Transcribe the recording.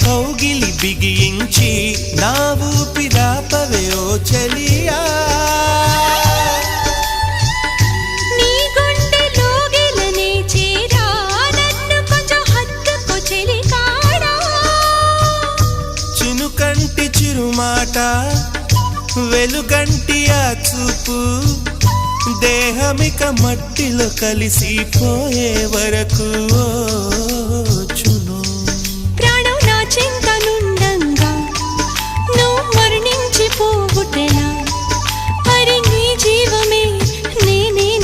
కౌగిలి బిగించి నా ఊపిరాపవే ఓ చెలియా నీ గుండెలో గిలనే చేరా నన్ను కొంచెం హత్తుకో చెలికాడా చినుకంటి చిరుమాట వెలుగంటి ఆ చూపు దేహమిక మట్టిలో కలిసిపోయే వరకు